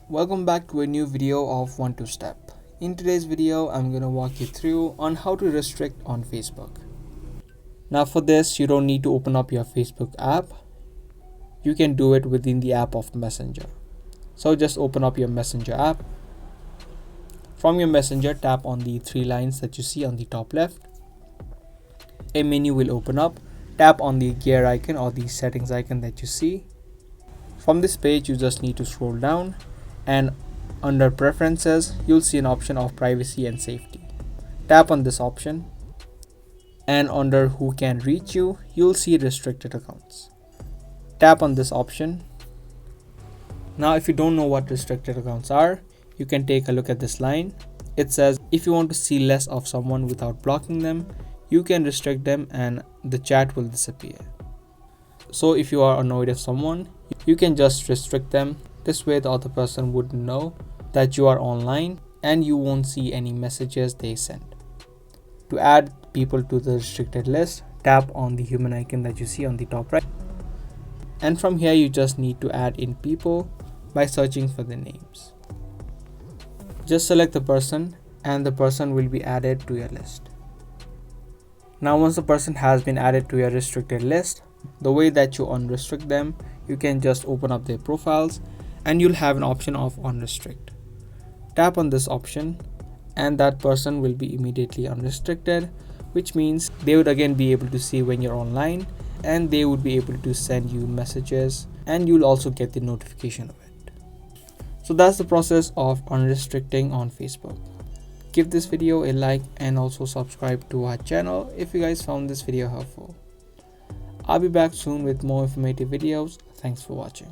Welcome back to a new video of 1-2 Step. In today's video, I'm going to walk you through on how to restrict on Facebook. Now for this, you don't need to open up your Facebook app. You can do it within the app of Messenger. So just open up your Messenger app. From your Messenger, tap on the three lines that you see on the top left. A menu will open up. Tap on the gear icon or the settings icon that you see. From this page, you just need to scroll down, and under preferences, you'll see an option of privacy and safety. Tap on this option, and under who can reach you, you'll see restricted accounts. Tap on this option. Now, if you don't know what restricted accounts are, you can take a look at this line. It says if you want to see less of someone without blocking them, you can restrict them and the chat will disappear. So if you are annoyed of someone, you can just restrict them. This way the other person wouldn't know that you are online and you won't see any messages they send. To add people to the restricted list, tap on the human icon that you see on the top right. And from here you just need to add in people by searching for the names. Just select the person and the person will be added to your list. Now once the person has been added to your restricted list, the way that you unrestrict them, you can just open up their profiles and you'll have an option of unrestrict. Tap on this option and that person will be immediately unrestricted, which means they would again be able to see when you're online and they would be able to send you messages and you'll also get the notification of it. So that's the process of unrestricting on Facebook. Give this video a like and also subscribe to our channel if you guys found this video helpful. I'll be back soon with more informative videos. Thanks for watching.